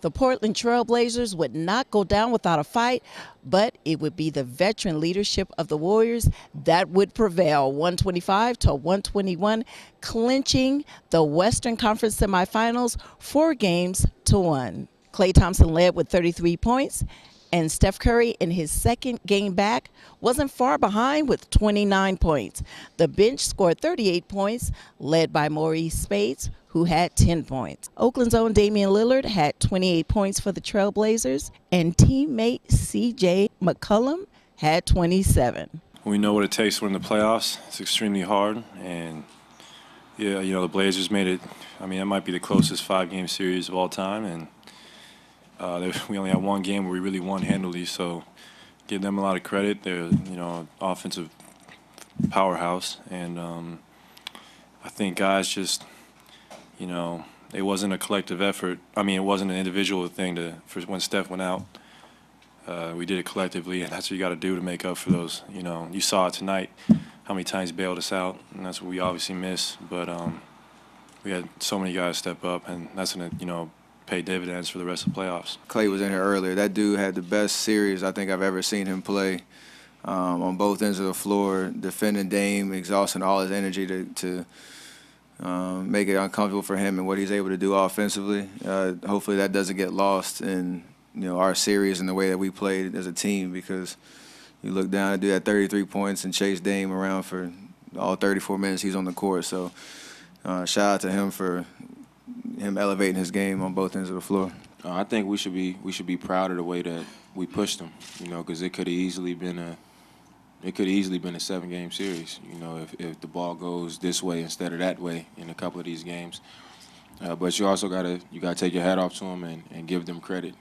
The Portland Trail Blazers would not go down without a fight, but it would be the veteran leadership of the Warriors that would prevail, 125-121, clinching the Western Conference semifinals 4-1. Klay Thompson led with 33 points, and Steph Curry, in his second game back, wasn't far behind with 29 points. The bench scored 38 points, led by Maurice Spades, who had 10 points. Oakland's own Damian Lillard had 28 points for the Trailblazers, and teammate C.J. McCollum had 27. We know what it takes to win the playoffs. It's extremely hard, and yeah, the Blazers made it. I mean, that might be the closest 5-game series of all time, and we only had one game where we really won handily, so give them a lot of credit. They're, offensive powerhouse, and I think guys just, it wasn't a collective effort. I mean, it wasn't an individual thing for when Steph went out. We did it collectively, and that's what you got to do to make up for those. You saw it tonight, how many times he bailed us out, and that's what we obviously miss. But we had so many guys step up, and that's going to, pay dividends for the rest of the playoffs. Klay was in here earlier. That dude had the best series I think I've ever seen him play on both ends of the floor, defending Dame, exhausting all his energy to make it uncomfortable for him and what he's able to do offensively. Hopefully that doesn't get lost in our series and the way that we played as a team, because you look down and do that 33 points and chase Dame around for all 34 minutes he's on the court. So shout out to him for him elevating his game on both ends of the floor. I think we should be proud of the way that we pushed them, because it could have easily been a 7-game series, if the ball goes this way instead of that way in a couple of these games. But you also gotta take your hat off to them and give them credit.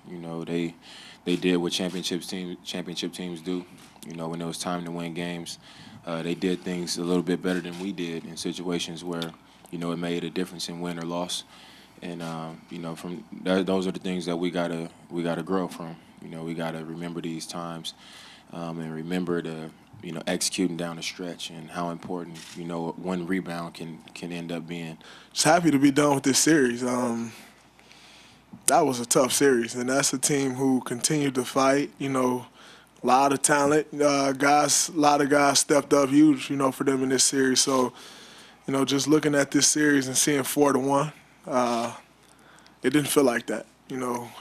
They did what championship teams do. When it was time to win games, they did things a little bit better than we did in situations where it made a difference in win or loss. And from that, those are the things that we gotta grow from. We gotta remember these times and remember to executing down the stretch and how important one rebound can end up being. Just happy to be done with this series. That was a tough series, and that's a team who continued to fight. A lot of talent, a lot of guys stepped up huge, for them in this series. So, just looking at this series and seeing 4-1, it didn't feel like that.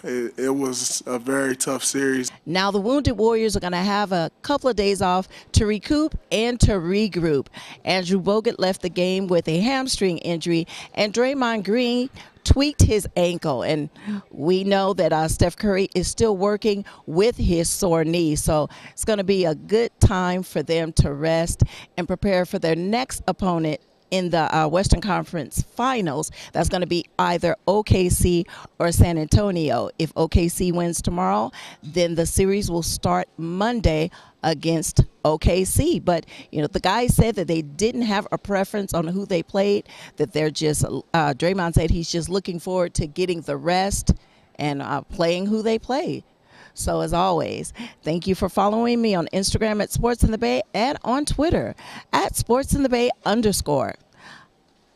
It was a very tough series. Now the Wounded Warriors are going to have a couple of days off to recoup and to regroup. Andrew Bogut left the game with a hamstring injury, and Draymond Green tweaked his ankle. And we know that Steph Curry is still working with his sore knee. So it's going to be a good time for them to rest and prepare for their next opponent in the Western Conference Finals. That's going to be either OKC or San Antonio. If OKC wins tomorrow, then the series will start Monday against OKC. But, the guys said that they didn't have a preference on who they played, that they're just, Draymond said he's just looking forward to getting the rest and playing who they play. So as always, thank you for following me on Instagram at Sports in the Bay and on Twitter at @SportsInTheBay_.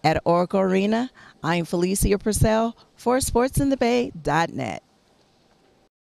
At Oracle Arena, I'm Felicia Purcell for SportsInTheBay.net.